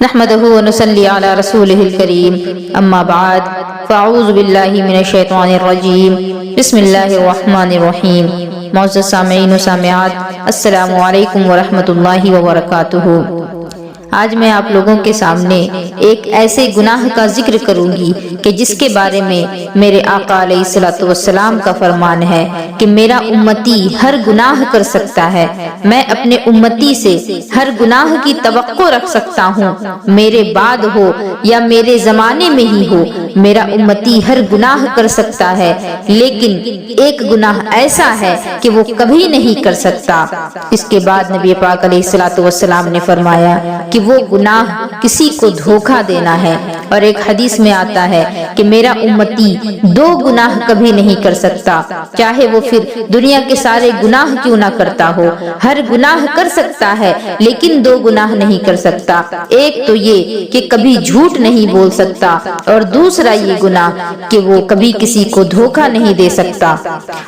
نحمده ونصلي على رسوله الكريم اما بعد فاعوذ باللہ من الشیطان الرجیم بسم اللہ الرحمن الرحیم۔ معزز سامعین و سامعات، السلام علیکم ورحمۃ اللہ وبرکاتہ۔ آج میں آپ لوگوں کے سامنے ایک ایسے گناہ کا ذکر کروں گی کہ جس کے بارے میں میرے آقا علیہ الصلوۃ والسلام کا فرمان ہے کہ میرا امتی ہر گناہ کر سکتا ہے، میں اپنے امتی سے ہر گناہ کی توقع رکھ سکتا ہوں، میرے بعد ہو یا میرے زمانے میں ہی ہو، میرا امتی ہر گناہ کر سکتا ہے، لیکن ایک گناہ ایسا ہے کہ وہ کبھی نہیں کر سکتا۔ اس کے بعد نبی پاک علیہ الصلوۃ والسلام نے فرمایا کہ وہ گناہ کسی کو دھوکہ دینا ہے، اور ایک حدیث میں آتا ہے کہ میرا امتی دو گناہ کبھی نہیں کر سکتا، چاہے وہ پھر دنیا کے سارے گناہ کیوں نہ کرتا ہو، ہر گناہ کر سکتا ہے لیکن دو گناہ نہیں کر سکتا۔ ایک تو یہ کہ کبھی جھوٹ نہیں بول سکتا، اور دوسرا یہ گناہ کہ وہ کبھی کسی کو دھوکہ نہیں دے سکتا۔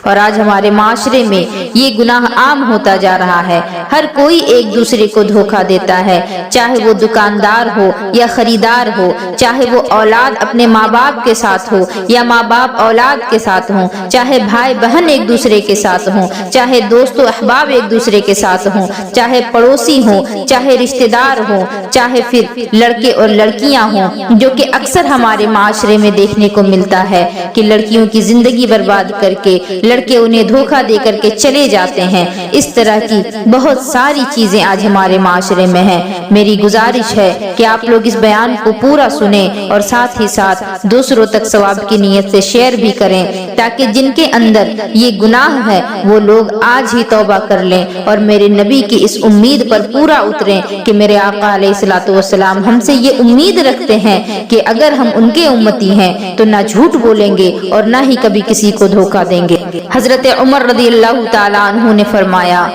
اور آج ہمارے معاشرے میں یہ گناہ عام ہوتا جا رہا ہے، ہر کوئی ایک دوسرے کو دھوکہ دیتا ہے، چاہے وہ دکاندار ہو یا خریدار ہو، چاہے وہ اولاد اپنے ماں باپ کے ساتھ ہو یا ماں باپ اولاد کے ساتھ ہوں، چاہے بھائی بہن ایک دوسرے کے ساتھ ہوں، چاہے دوست و احباب ایک دوسرے کے ساتھ ہوں، چاہے پڑوسی ہوں، چاہے رشتہ دار ہوں، چاہے پھر لڑکے اور لڑکیاں ہوں، جو کہ اکثر ہمارے معاشرے میں دیکھنے کو ملتا ہے کہ لڑکیوں کی زندگی برباد کر کے لڑکے انہیں دھوکہ دے کر کے چلے جاتے ہیں۔ اس طرح کی بہت ساری چیزیں آج ہمارے معاشرے میں ہیں۔ میری گزارش ہے کہ آپ لوگ اس بیان کو پورا سنیں اور ساتھ ہی ساتھ دوسروں تک ثواب کی نیت سے شیئر بھی کریں، تاکہ جن کے اندر یہ گناہ ہے وہ لوگ آج ہی توبہ کر لیں اور میرے نبی کی اس امید پر پورا اتریں کہ میرے آقا علیہ الصلوۃ والسلام ہم سے یہ امید رکھتے ہیں کہ اگر ہم ان کے امتی ہیں تو نہ جھوٹ بولیں گے اور نہ ہی کبھی کسی کو دھوکہ دیں گے۔ حضرت عمر رضی اللہ تعالیٰ عنہ نے فرمایا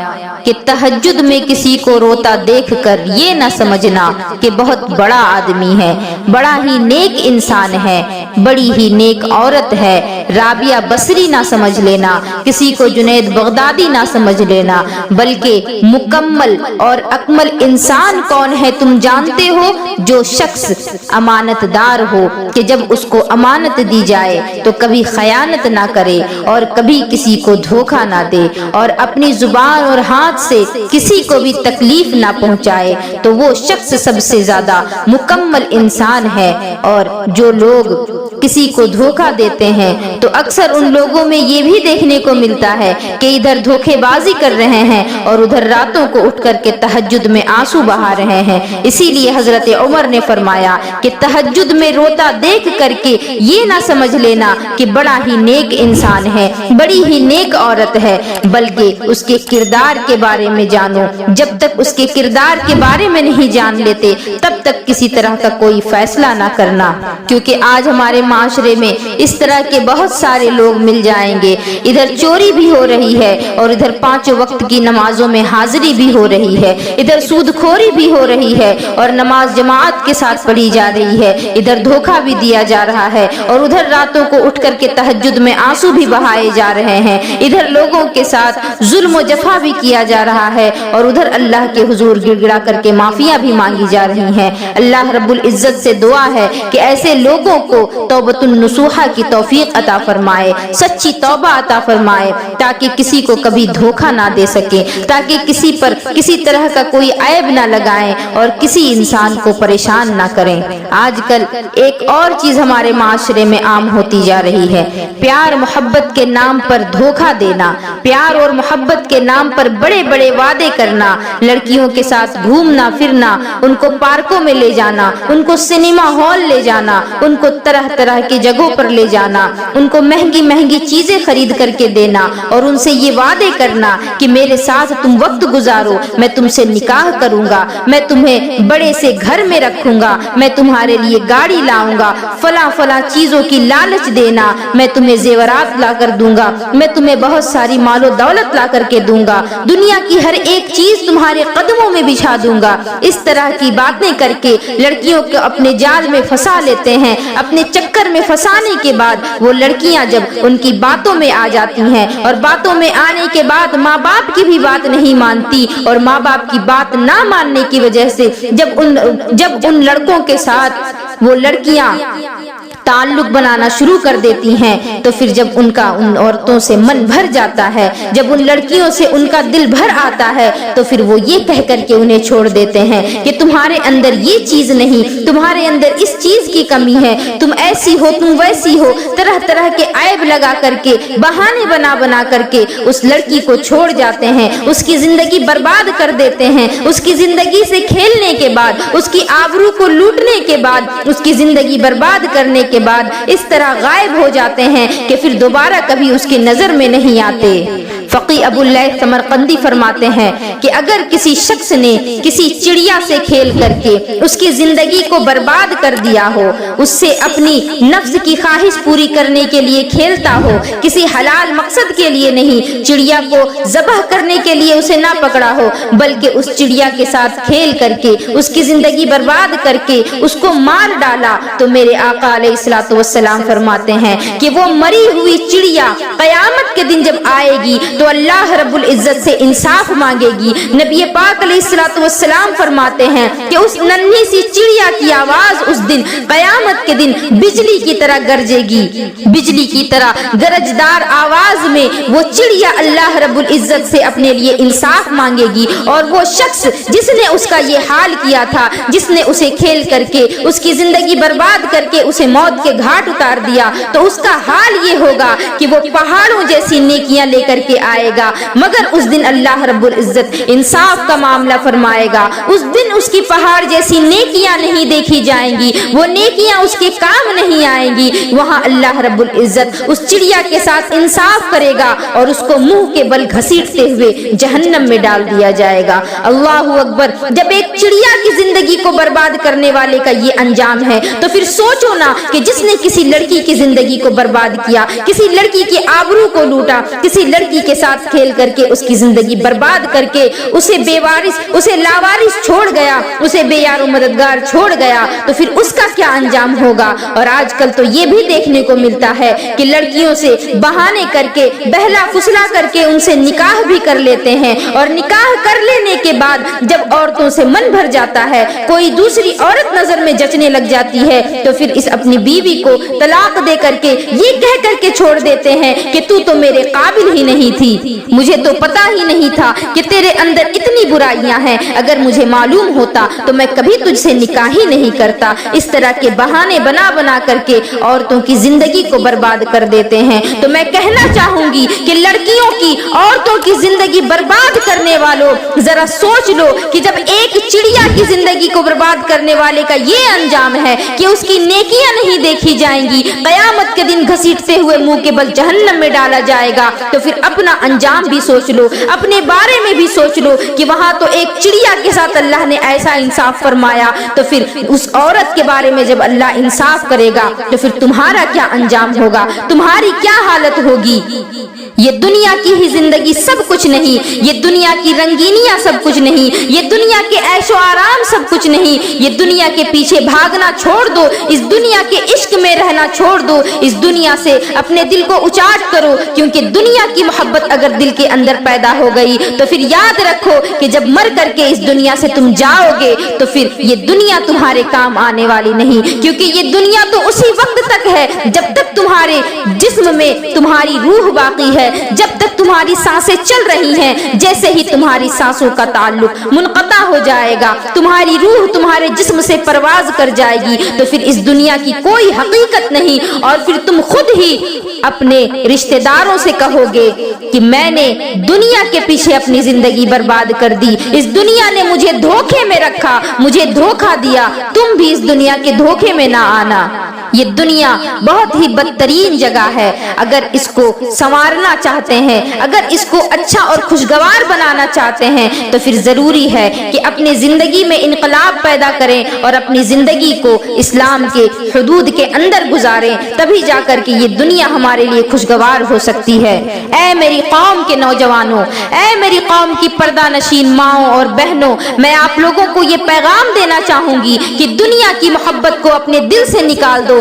کہ تہجد میں کسی کو روتا دیکھ کر یہ نہ سمجھنا کہ بہت بڑا آدمی ہے، بڑا ہی نیک انسان ہے، بڑی ہی نیک عورت ہے، رابعہ بصری نہ سمجھ لینا، کسی کو جنید بغدادی نہ سمجھ لینا، بلکہ مکمل اور اکمل انسان کون ہے تم جانتے ہو؟ جو شخص امانت دار ہو کہ جب اس کو امانت دی جائے تو کبھی خیانت نہ کرے اور کبھی کسی کو دھوکہ نہ دے، اور اپنی زبان اور ہاتھ سے کسی کو بھی تکلیف نہ پہنچائے، تو وہ شخص سب سے زیادہ مکمل انسان ہے۔ اور جو لوگ کسی کو دھوکہ دیتے ہیں تو اکثر ان لوگوں میں یہ بھی دیکھنے کو ملتا ہے کہ ادھر دھوکے بازی کر رہے ہیں اور ادھر راتوں کو اٹھ کر کے تہجد میں آنسو بہا رہے ہیں۔ اسی لیے حضرت عمر نے فرمایا کہ تہجد میں روتا دیکھ کر کے یہ نہ سمجھ لینا کہ بڑا ہی نیک انسان ہے، بڑی ہی نیک عورت ہے، بلکہ اس کے کردار کے بارے میں جانو۔ جب تک اس کے کردار کے بارے میں نہیں جان لیتے تب تک کسی طرح کا کوئی فیصلہ نہ کرنا، کیونکہ آج ہمارے معاشرے میں اس طرح کے بہت سارے لوگ مل جائیں گے، ادھر چوری بھی ہو رہی ہے اور ادھر 5 وقت کی نمازوں میں حاضری بھی ہو رہی ہے، ادھر سود خوری بھی ہو رہی ہے اور نماز جماعت کے ساتھ پڑھی جا رہی ہے، ادھر دھوکہ بھی دیا جا رہا ہے اور ادھر راتوں کو اٹھ کر کے تہجد میں آنسو بھی بہائے جا رہے ہیں، ادھر لوگوں کے ساتھ ظلم و جفا بھی کیا جا رہا ہے اور ادھر اللہ کے حضور گڑ گڑا کر کے معافیاں بھی مانگی جا رہی ہیں۔ اللہ رب العزت سے دعا ہے کہ ایسے لوگوں کو توبۃ النصوحہ کی توفیق عطا فرمائے، سچی توبہ عطا فرمائے، تاکہ کسی کو کبھی دھوکہ نہ دے سکے، تاکہ کسی پر کسی طرح کا کوئی عیب نہ لگائیں اور کسی انسان کو پریشان نہ کریں۔ آج کل ایک اور چیز ہمارے معاشرے میں عام ہوتی جا رہی ہے، پیار محبت کے نام پر دھوکہ دینا، پیار اور محبت کے نام پر بڑے بڑے وعدے کرنا، لڑکیوں کے ساتھ گھومنا پھرنا، ان کو پارکوں میں لے جانا، ان کو سنیما ہال لے جانا، ان کو طرح طرح کی جگہوں پر لے جانا، ان کو مہنگی مہنگی چیزیں خرید کر کے دینا اور ان سے یہ وعدے کرنا کہ میرے ساتھ تم وقت گزارو، میں تم سے نکاح کروں گا، میں تمہیں بڑے سے گھر میں رکھوں گا، میں تمہارے لیے گاڑی لاؤں گا، فلاں فلاں چیزوں کی لالچ دینا، میں تمہیں زیورات لا کر دوں گا، میں تمہیں بہت ساری مال و دولت لا کر کے دوں گا، دنیا کی ہر ایک چیز تمہارے قدموں میں بچھا دوں گا۔ اس طرح کی باتیں کر کے لڑکیوں کو اپنے جال میں پھنسا لیتے ہیں، اپنے چکر چکر میں پھنسانے کے بعد وہ لڑکیاں جب ان کی باتوں میں آ جاتی ہیں اور باتوں میں آنے کے بعد ماں باپ کی بھی بات نہیں مانتی اور ماں باپ کی بات نہ ماننے کی وجہ سے جب ان لڑکوں کے ساتھ وہ لڑکیاں تعلق بنانا شروع کر دیتی ہیں تو پھر جب ان کا ان عورتوں سے من بھر جاتا ہے، جب ان لڑکیوں سے ان کا دل بھر آتا ہے تو پھر وہ یہ کہہ کر کے انہیں چھوڑ دیتے ہیں کہ تمہارے اندر یہ چیز نہیں، تمہارے اندر اس چیز کی کمی ہے، تم ایسی ہو، تم ویسی ہو، طرح طرح کے عیب لگا کر کے، بہانے بنا کر کے اس لڑکی کو چھوڑ جاتے ہیں، اس کی زندگی برباد کر دیتے ہیں، اس کی زندگی سے کھیلنے کے بعد، اس کی آبرو کو لوٹنے کے بعد، اس کی زندگی برباد کرنے کے بعد اس طرح غائب ہو جاتے ہیں کہ پھر دوبارہ کبھی اس کی نظر میں نہیں آتے۔ فقی ابو اللیث سمرقندی فرماتے ہیں کہ اگر کسی شخص نے کسی چڑیا سے کھیل کر کے اس کی زندگی کو برباد کر دیا ہو، اس سے اپنی نفس کی خواہش پوری کرنے کے لیے کھیلتا ہو، کسی حلال مقصد کے لیے نہیں، چڑیا کو ذبح کرنے کے لیے اسے نہ پکڑا ہو بلکہ اس چڑیا کے ساتھ کھیل کر کے اس کی زندگی برباد کر کے اس کو مار ڈالا، تو میرے آقا علیہ الصلوۃ والسلام فرماتے ہیں کہ وہ مری ہوئی چڑیا قیامت کے دن جب آئے گی تو اللہ رب العزت سے انصاف مانگے گی۔ نبی پاک علیہ الصلوۃ والسلام فرماتے ہیں کہ اس ننھی سی چڑیا کی آواز اس دن قیامت کے دن بجلی کی طرح گرجے گی، بجلی کی طرح گرجدار آواز میں وہ چڑیا اللہ رب العزت سے اپنے لیے انصاف مانگے گی، اور وہ شخص جس نے اس کا یہ حال کیا تھا، جس نے اسے کھیل کر کے اس کی زندگی برباد کر کے اسے موت کے گھاٹ اتار دیا، تو اس کا حال یہ ہوگا کہ وہ پہاڑوں جیسی نیکیاں لے کر کے آئے گا، مگر اس دن اللہ رب العزت انصاف کا معاملہ فرمائے گا۔ اس دن اس کی پہاڑ جیسی نیکیاں نہیں دیکھی جائیں گی، وہ نیکیاں اس کے کام نہیں آئیں گی، وہاں اللہ رب العزت اس چڑیا کے ساتھ انصاف کرے گا اور اس کو منہ کے بل گھسیٹتے ہوئے جہنم میں ڈال دیا جائے گا۔ اللہ اکبر! جب ایک چڑیا کی زندگی کو برباد کرنے والے کا یہ انجام ہے تو پھر سوچو نا کہ جس نے کسی لڑکی کی زندگی کو برباد کیا، کسی لڑکی کی آبرو کو لوٹا، کسی لڑکی کے ساتھ کھیل کر کے اس کی زندگی برباد کر کے اسے بے وارث، اسے لاوارث چھوڑ گیا، اسے بے یار و مددگار چھوڑ گیا، تو پھر اس کا کیا انجام ہوگا؟ اور آج کل تو یہ بھی دیکھنے کو ملتا ہے کہ لڑکیوں سے بہانے کر کے، بہلا فسلا کر کے ان سے نکاح بھی کر لیتے ہیں، اور نکاح کر لینے کے بعد جب عورتوں سے من بھر جاتا ہے، کوئی دوسری عورت نظر میں جچنے لگ جاتی ہے تو پھر اس اپنی بیوی کو طلاق دے کر کے یہ کہہ کر کے چھوڑ دیتے ہیں کہ تو میرے قابل ہی نہیں تھی، مجھے تو پتا ہی نہیں تھا کہ تیرے اندر اتنی برائیاں ہیں، اگر مجھے معلوم ہوتا تو میں کبھی تجھ سے نکاح ہی نہیں کرتا۔ اس طرح کے بہانے بنا کر کے عورتوں کی زندگی کو برباد کر دیتے ہیں۔ تو میں کہنا چاہوں گی کہ لڑکیوں کی، عورتوں کی زندگی برباد کرنے والوں، ذرا سوچ لو کہ جب ایک چڑیا کی زندگی کو برباد کرنے والے کا یہ انجام ہے کہ اس کی نیکیاں نہیں دیکھی جائیں گی، قیامت کے دن گھسیٹتے ہوئے منہ کے بل جہنم میں ڈالا جائے گا، تو پھر اپنا انجام بھی سوچ لو، اپنے بارے میں بھی سوچ لو کہ وہاں تو ایک چڑیا کے ساتھ اللہ نے ایسا انصاف فرمایا، تو پھر اس عورت کے بارے میں جب اللہ انصاف کرے گا تو پھر تمہارا کیا انجام ہوگا، تمہاری کیا حالت ہوگی؟ یہ دنیا کی ہی زندگی سب کچھ نہیں، یہ دنیا کی رنگینیاں سب کچھ نہیں، یہ دنیا کے عیش و آرام سب کچھ نہیں، یہ دنیا کے پیچھے بھاگنا چھوڑ دو، اس دنیا کے عشق میں رہنا چھوڑ دو، اس دنیا سے اپنے دل کو اچاٹ کرو، کیونکہ دنیا کی محبت اگر دل کے اندر پیدا ہو گئی تو پھر یاد رکھو کہ جب مر کر کے اس دنیا سے تم جاؤ گے تو پھر یہ دنیا تمہارے کام آنے والی نہیں، کیونکہ یہ دنیا تو اسی وقت تک ہے جب تک تمہارے جسم میں تمہاری روح باقی ہے، جب تک تمہاری سانسیں چل رہی ہیں، جیسے ہی تمہاری سانسوں کا تعلق منقطع ہو جائے گا، تمہاری روح تمہارے جسم سے پرواز کر جائے گی، تو پھر اس دنیا کی کوئی حقیقت نہیں، اور پھر تم خود ہی اپنے رشتہ داروں سے کہو گے کہ میں نے دنیا کے پیچھے اپنی زندگی برباد کر دی، اس دنیا نے مجھے دھوکے میں رکھا، مجھے دھوکا دیا، تم بھی اس دنیا کے دھوکے میں نہ آنا۔ یہ دنیا بہت ہی بدترین جگہ ہے، اگر اس کو سنوارنا چاہتے ہیں، اگر اس کو اچھا اور خوشگوار بنانا چاہتے ہیں تو پھر ضروری ہے کہ اپنی زندگی میں انقلاب پیدا کریں اور اپنی زندگی کو اسلام کے حدود کے اندر گزاریں، تبھی جا کر کے یہ دنیا ہمارے لیے خوشگوار ہو سکتی ہے۔ اے میری قوم کے نوجوانوں، اے میری قوم کی پردہ نشین ماؤں اور بہنوں، میں آپ لوگوں کو یہ پیغام دینا چاہوں گی کہ دنیا کی محبت کو اپنے دل سے نکال دو،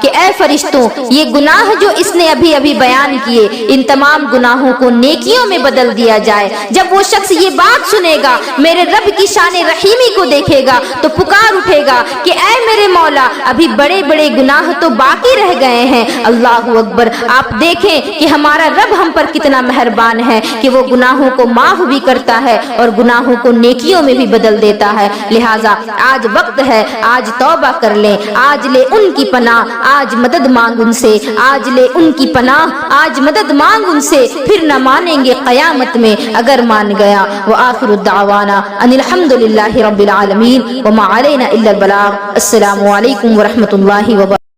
کہ اے فرشتوں، یہ گناہ جو اس نے ابھی ابھی بیان کیے، ان تمام گناہوں کو نیکیوں میں بدل دیا جائے۔ جب وہ شخص یہ بات سنے گا، میرے رب کی شان رحیمی کو دیکھے گا تو پکار اٹھے گا کہ اے میرے مولا، ابھی بڑے بڑے گناہ تو باقی رہ گئے ہیں۔ اللہ اکبر! آپ دیکھیں کہ ہمارا رب ہم پر کتنا مہربان ہے کہ وہ گناہوں کو معاف بھی کرتا ہے اور گناہوں کو نیکیوں میں بھی بدل دیتا ہے۔ لہٰذا آج وقت ہے، آج توبہ کر لیں، آج لے ان کی پناہ، آج مدد مانگ ان سے، آج لے ان کی پناہ، آج مدد مانگ ان سے، پھر نہ مانیں گے قیامت میں اگر مان گیا۔ وآخر الدعوانا ان الحمد للہ رب العالمین وما علینا الا البلاغ۔ السلام علیکم ورحمۃ اللہ وبرکاتہ۔